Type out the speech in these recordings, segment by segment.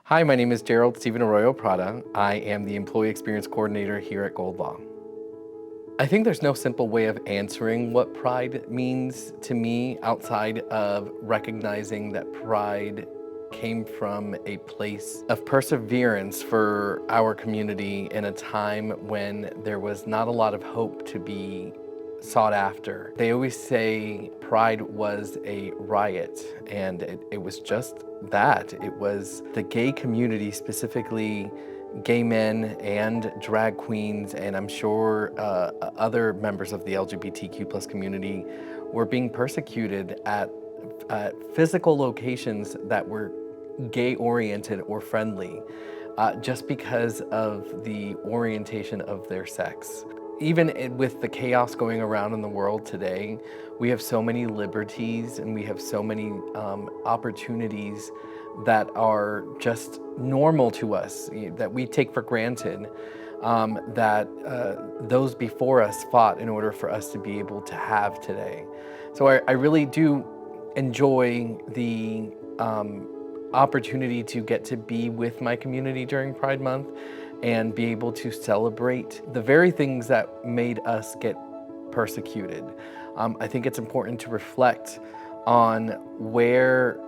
Hi, my name is Gerald Stephen Arroyo Prada. I am the Employee Experience Coordinator here at Goldlaw. I think there's no simple way of answering what pride means to me outside of recognizing that pride came from a place of perseverance for our community in a time when there was not a lot of hope to be sought after. They always say pride was a riot, and it was just that. It was the gay community, specifically gay men and drag queens, and I'm sure other members of the LGBTQ plus community were being persecuted at physical locations that were gay oriented or friendly, just because of the orientation of their sex. Even with the chaos going around in the world today, we have so many liberties and we have so many opportunities that are just normal to us, that we take for granted, that those before us fought in order for us to be able to have today. So I really do enjoy the opportunity to get to be with my community during Pride Month and be able to celebrate the very things that made us get persecuted. I think it's important to reflect on where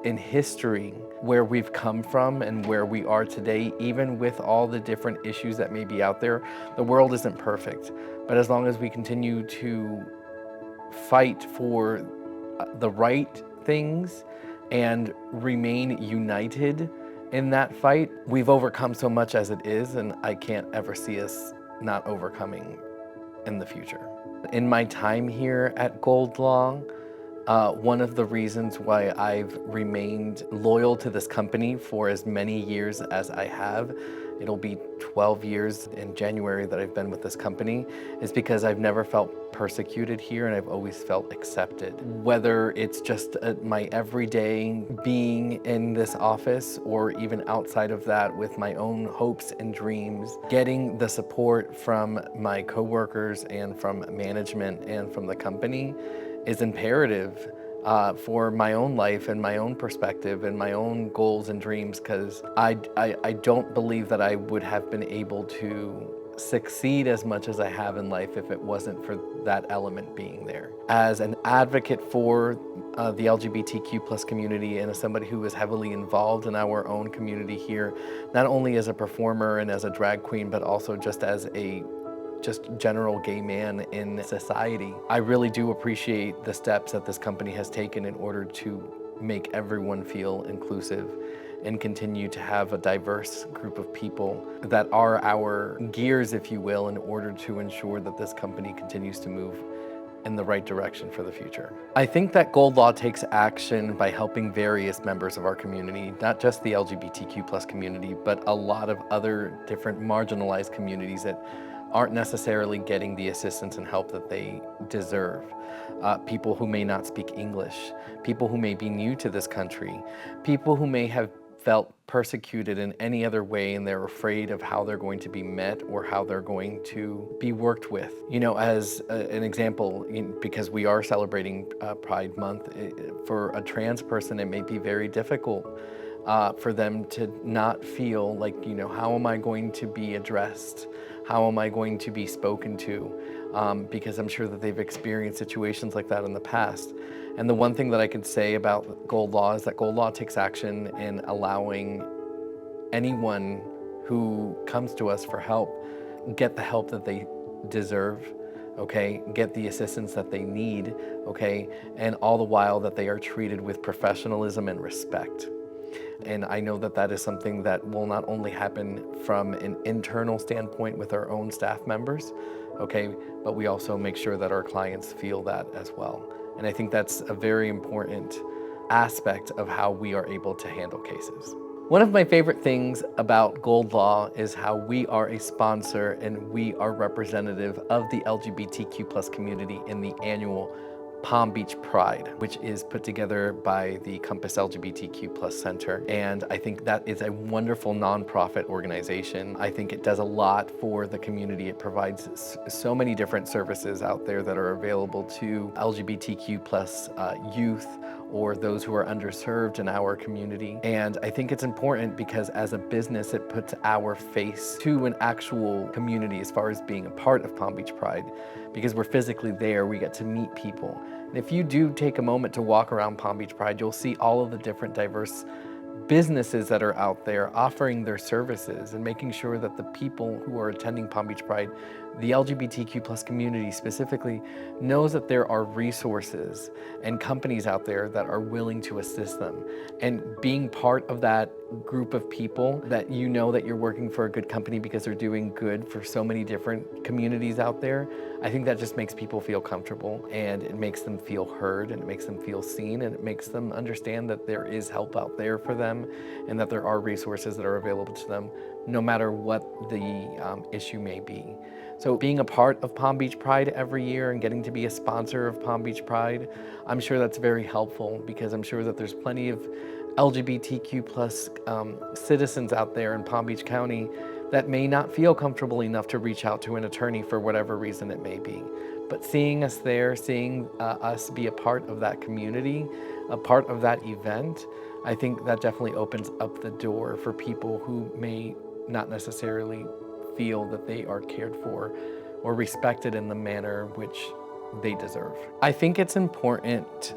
in history, where we've come from and where we are today, even with all the different issues that may be out there. The world isn't perfect, but as long as we continue to fight for the right things and remain united in that fight, we've overcome so much as it is, and I can't ever see us not overcoming in the future. In my time here at Goldlaw, one of the reasons why I've remained loyal to this company for as many years as I have, it'll be 12 years in January that I've been with this company, is because I've never felt persecuted here and I've always felt accepted. Whether it's just my everyday being in this office or even outside of that with my own hopes and dreams, getting the support from my coworkers and from management and from the company is imperative for my own life and my own perspective and my own goals and dreams, because I don't believe that I would have been able to succeed as much as I have in life if it wasn't for that element being there. As an advocate for the LGBTQ plus community and as somebody who is heavily involved in our own community here, not only as a performer and as a drag queen, but also just as a general gay man in society. I really do appreciate the steps that this company has taken in order to make everyone feel inclusive and continue to have a diverse group of people that are our gears, if you will, in order to ensure that this company continues to move in the right direction for the future. I think that Goldlaw takes action by helping various members of our community, not just the LGBTQ plus community, but a lot of other different marginalized communities that aren't necessarily getting the assistance and help that they deserve. People who may not speak English, people who may be new to this country, people who may have felt persecuted in any other way and they're afraid of how they're going to be met or how they're going to be worked with. You know, as an example, because we are celebrating Pride Month, for a trans person it may be very difficult for them to not feel like, how am I going to be addressed? How am I going to be spoken to? Because I'm sure that they've experienced situations like that in the past. And the one thing that I could say about Goldlaw is that Goldlaw takes action in allowing anyone who comes to us for help get the help that they deserve, okay? Get the assistance that they need, okay? And all the while that they are treated with professionalism and respect. And I know that that is something that will not only happen from an internal standpoint with our own staff members, okay, but we also make sure that our clients feel that as well. And I think that's a very important aspect of how we are able to handle cases. One of my favorite things about Goldlaw is how we are a sponsor and we are representative of the LGBTQ plus community in the annual Palm Beach Pride, which is put together by the Compass LGBTQ Plus Center. And I think that is a wonderful nonprofit organization. I think it does a lot for the community. It provides so many different services out there that are available to LGBTQ plus youth or those who are underserved in our community. And I think it's important because as a business, it puts our face to an actual community as far as being a part of Palm Beach Pride. Because we're physically there, we get to meet people. And if you do take a moment to walk around Palm Beach Pride, you'll see all of the different diverse businesses that are out there offering their services and making sure that the people who are attending Palm Beach Pride, the LGBTQ plus community specifically, knows that there are resources and companies out there that are willing to assist them. And being part of that group of people, that you know that you're working for a good company because they're doing good for so many different communities out there, I think that just makes people feel comfortable, and it makes them feel heard, and it makes them feel seen, and it makes them understand that there is help out there for them and that there are resources that are available to them no matter what the issue may be. So being a part of Palm Beach Pride every year and getting to be a sponsor of Palm Beach Pride, I'm sure that's very helpful, because I'm sure that there's plenty of LGBTQ plus citizens out there in Palm Beach County that may not feel comfortable enough to reach out to an attorney for whatever reason it may be. But seeing us there, seeing us be a part of that community, a part of that event, I think that definitely opens up the door for people who may not necessarily feel that they are cared for or respected in the manner which they deserve. I think it's important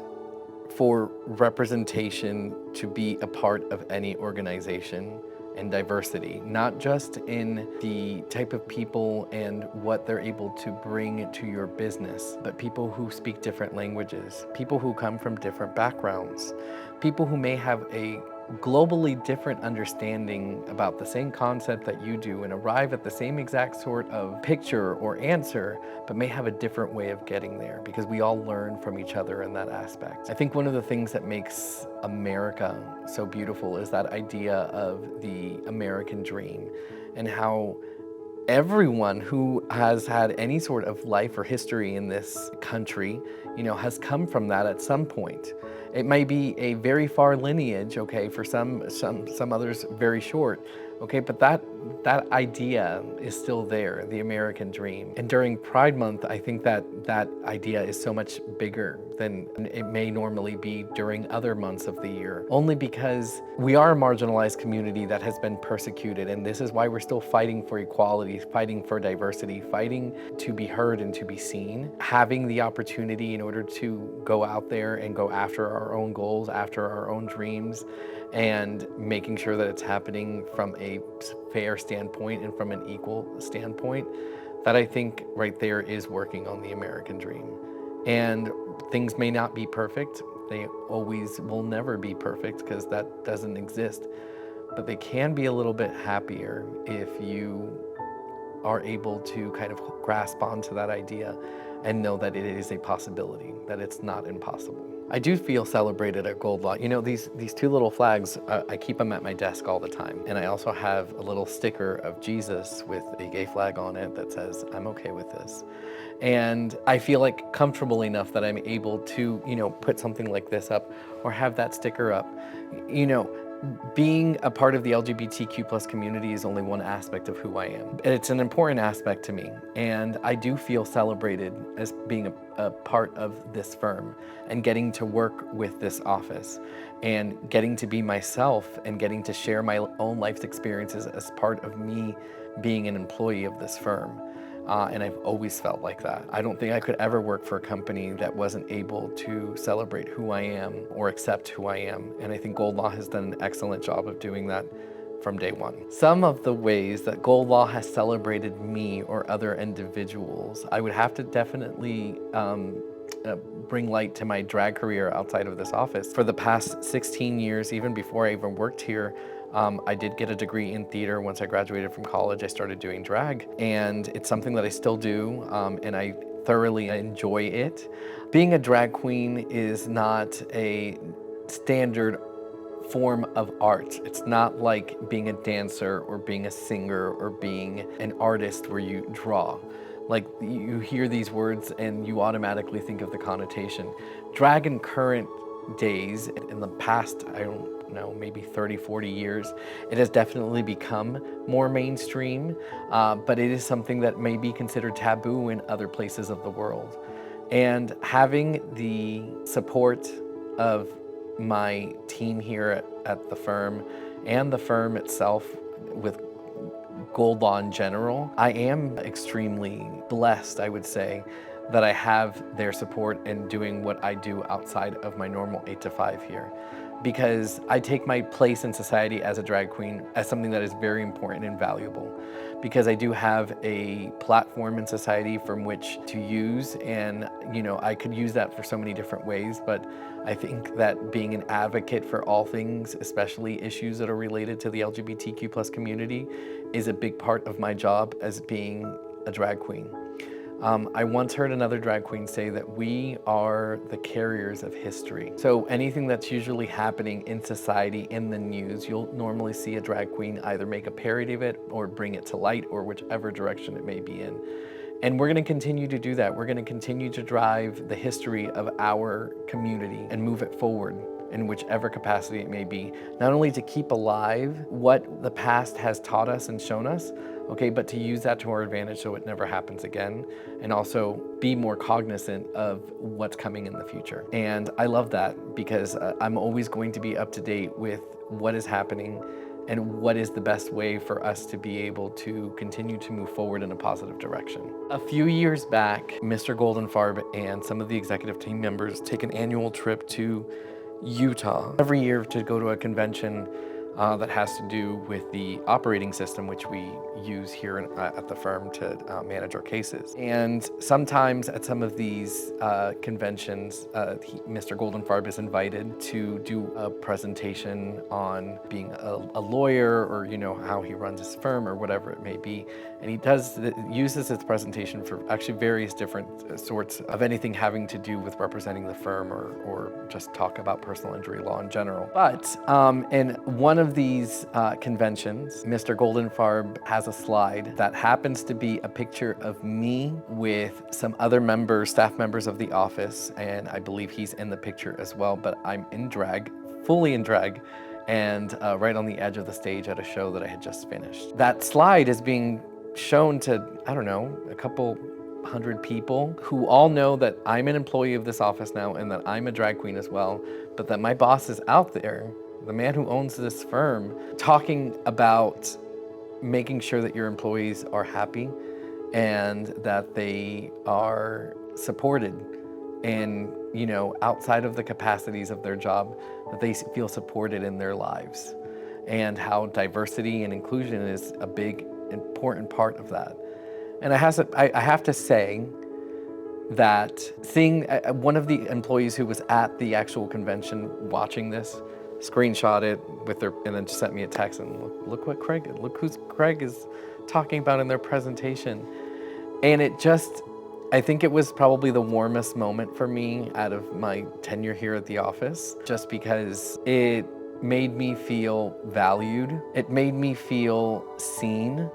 for representation to be a part of any organization, and diversity, not just in the type of people and what they're able to bring to your business, but people who speak different languages, people who come from different backgrounds, people who may have a globally different understanding about the same concept that you do and arrive at the same exact sort of picture or answer, but may have a different way of getting there, because we all learn from each other in that aspect. I think one of the things that makes America so beautiful is that idea of the American dream, and how everyone who has had any sort of life or history in this country, has come from that at some point. It may be a very far lineage, okay, for some others very short, okay, but that idea is still there, the American dream. And during Pride Month, I think that idea is so much bigger than it may normally be during other months of the year, only because we are a marginalized community that has been persecuted, and this is why we're still fighting for equality, fighting for diversity, fighting to be heard and to be seen, having the opportunity in order to go out there and go after our own goals, after our own dreams, and making sure that it's happening from a fair standpoint and from an equal standpoint. That I think right there is working on the American dream. And things may not be perfect. They always will never be perfect, because that doesn't exist. But they can be a little bit happier if you are able to kind of grasp onto that idea and know that it is a possibility, that it's not impossible. I do feel celebrated at Goldlaw. These two little flags, I keep them at my desk all the time. And I also have a little sticker of Jesus with a gay flag on it that says, "I'm okay with this." And I feel like comfortable enough that I'm able to, put something like this up or have that sticker up. Being a part of the LGBTQ plus community is only one aspect of who I am. It's an important aspect to me, and I do feel celebrated as being a part of this firm and getting to work with this office and getting to be myself and getting to share my own life's experiences as part of me being an employee of this firm. And I've always felt like that. I don't think I could ever work for a company that wasn't able to celebrate who I am or accept who I am. And I think Goldlaw has done an excellent job of doing that from day one. Some of the ways that Goldlaw has celebrated me or other individuals, I would have to definitely bring light to my drag career outside of this office. For the past 16 years, even before I even worked here, I did get a degree in theater. Once I graduated from college, I started doing drag, and it's something that I still do, and I thoroughly enjoy it. Being a drag queen is not a standard form of art. It's not like being a dancer or being a singer or being an artist where you draw. Like, you hear these words and you automatically think of the connotation. Drag in current days, in the past, I don't know, maybe 30, 40 years, it has definitely become more mainstream, but it is something that may be considered taboo in other places of the world. And having the support of my team here at the firm and the firm itself with Goldlaw in general, I am extremely blessed, I would say, that I have their support in doing what I do outside of my normal 8 to 5 here. Because I take my place in society as a drag queen as something that is very important and valuable. Because I do have a platform in society from which to use, and I could use that for so many different ways, but I think that being an advocate for all things, especially issues that are related to the LGBTQ+ community, is a big part of my job as being a drag queen. I once heard another drag queen say that we are the carriers of history. So anything that's usually happening in society, in the news, you'll normally see a drag queen either make a parody of it or bring it to light, or whichever direction it may be in. And we're gonna continue to do that. We're gonna continue to drive the history of our community and move it forward in whichever capacity it may be, not only to keep alive what the past has taught us and shown us, okay, but to use that to our advantage so it never happens again, and also be more cognizant of what's coming in the future. And I love that because I'm always going to be up to date with what is happening and what is the best way for us to be able to continue to move forward in a positive direction. A few years back, Mr. Goldenfarb and some of the executive team members take an annual trip to Utah every year to go to a convention that has to do with the operating system, which we use here at the firm to manage our cases. And sometimes at some of these conventions, Mr. Goldenfarb is invited to do a presentation on being a lawyer, or how he runs his firm, or whatever it may be. And he uses his presentation for actually various different sorts of anything having to do with representing the firm, or just talk about personal injury law in general. But in one of these conventions, Mr. Goldenfarb has a slide that happens to be a picture of me with some other staff members of the office, and I believe he's in the picture as well, but I'm in drag, fully in drag, and right on the edge of the stage at a show that I had just finished. That slide is being shown to, I don't know, a couple hundred people who all know that I'm an employee of this office now and that I'm a drag queen as well, but that my boss is out there, the man who owns this firm, talking about making sure that your employees are happy and that they are supported, and outside of the capacities of their job, that they feel supported in their lives, and how diversity and inclusion is a big, important part of that. And I have to say that seeing one of the employees who was at the actual convention watching this screenshot it and then just sent me a text and look who Craig is talking about in their presentation. And I think it was probably the warmest moment for me out of my tenure here at the office, just because it made me feel valued, it made me feel seen,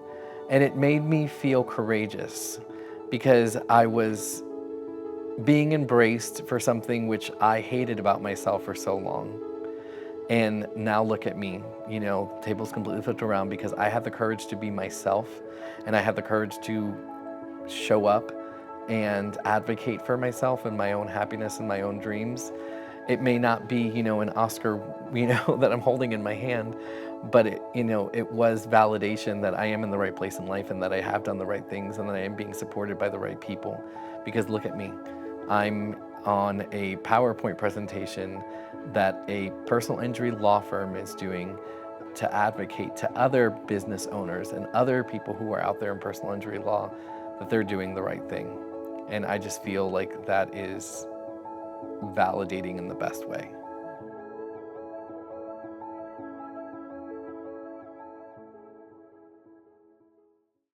and it made me feel courageous, because I was being embraced for something which I hated about myself for so long. And now look at me, tables completely flipped around, because I had the courage to be myself, and I had the courage to show up and advocate for myself and my own happiness and my own dreams. It may not be, an Oscar, that I'm holding in my hand, but it was validation that I am in the right place in life, and that I have done the right things, and that I am being supported by the right people. Because look at me, I'm on a PowerPoint presentation that a personal injury law firm is doing to advocate to other business owners and other people who are out there in personal injury law, that they're doing the right thing. And I just feel like that is validating in the best way.